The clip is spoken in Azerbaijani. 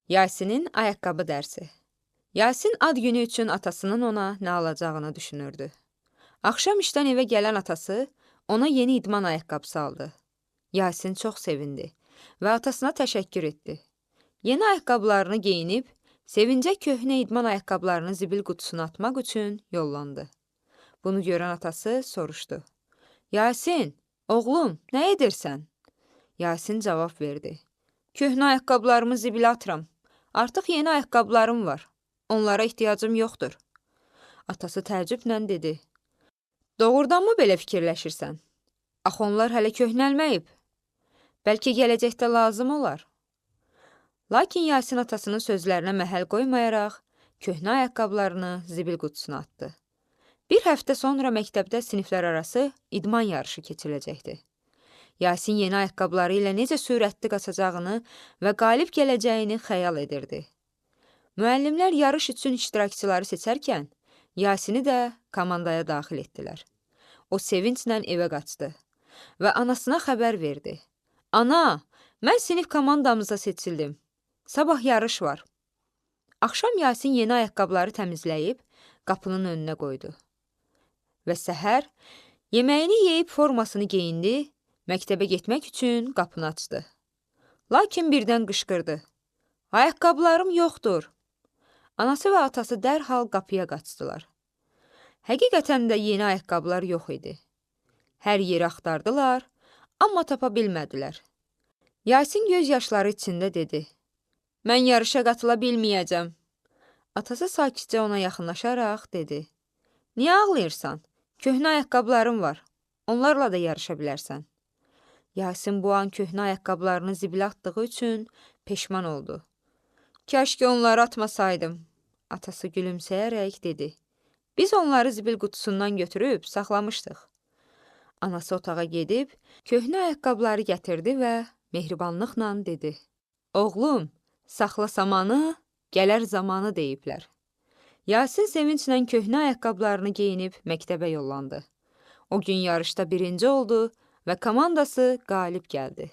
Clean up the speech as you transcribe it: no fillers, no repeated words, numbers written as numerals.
Yasinin ayaqqabı dərsi. Yasin ad günü üçün atasının ona nə alacağını düşünürdü. Axşam işdən evə gələn atası ona yeni idman ayaqqabısı aldı. Yasin çox sevindi və atasına təşəkkür etdi. Yeni ayaqqabılarını geyinib, sevincə köhnə idman ayaqqabılarını zibil qutusuna atmaq üçün yollandı. Bunu görən atası soruşdu. Yasin, oğlum, nə edirsən? Yasin cavab verdi. Köhnə ayaqqabılarımı zibilə atıram. Artıq yeni ayaqqabılarım var. Onlara ehtiyacım yoxdur. Atası təəccüblə dedi. Doğrudanmı belə fikirləşirsən? Axı onlar hələ köhnəlməyib. Bəlkə gələcəkdə lazım olar. Lakin Yasin atasının sözlərinə məhəl qoymayaraq, köhnə ayaqqabılarını zibil qutusuna atdı. Bir həftə sonra məktəbdə siniflər arası idman yarışı keçiriləcəkdi. Yasin yeni ayaqqabıları ilə necə sürətli qaçacağını və qalib gələcəyini xəyal edirdi. Müəllimlər yarış üçün iştirakçıları seçərkən, Yasini də komandaya daxil etdilər. O sevinclə evə qaçdı və anasına xəbər verdi. Ana, mən sinif komandamıza seçildim. Sabah yarış var. Axşam Yasin yeni ayaqqabıları təmizləyib, qapının önünə qoydu. Və səhər yeməyini yeyib formasını geyindi, məktəbə getmək üçün qapını açdı. Lakin birdən qışqırdı. Ayaqqabılarım yoxdur. Anası və atası dərhal qapıya qaçdılar. Həqiqətən də yeni ayaqqabılar yox idi. Hər yeri axtardılar, amma tapa bilmədilər. Yasin göz yaşları içində dedi. Mən yarışa qatıla bilməyəcəm. Atası sakitcə ona yaxınlaşaraq dedi. Niyə ağlayırsan? Köhnə ayaqqabılarım var. Onlarla da yarışa bilərsən. Yasin bu an köhnə ayaqqabılarını zibilə atdığı üçün peşman oldu. Kəşke onları atmasaydım. Atası gülümsəyərək dedi. Biz onları zibil qutusundan götürüb saxlamışdıq. Anası otağa gedib, köhnə ayaqqabıları gətirdi və mehribanlıqla dedi. Oğlum, saxla samanı, gələr zamanı deyiblər. Yasin sevinclə köhnə ayaqqabılarını geyinib məktəbə yollandı. O gün yarışda birinci oldu və komandası qalib gəldi.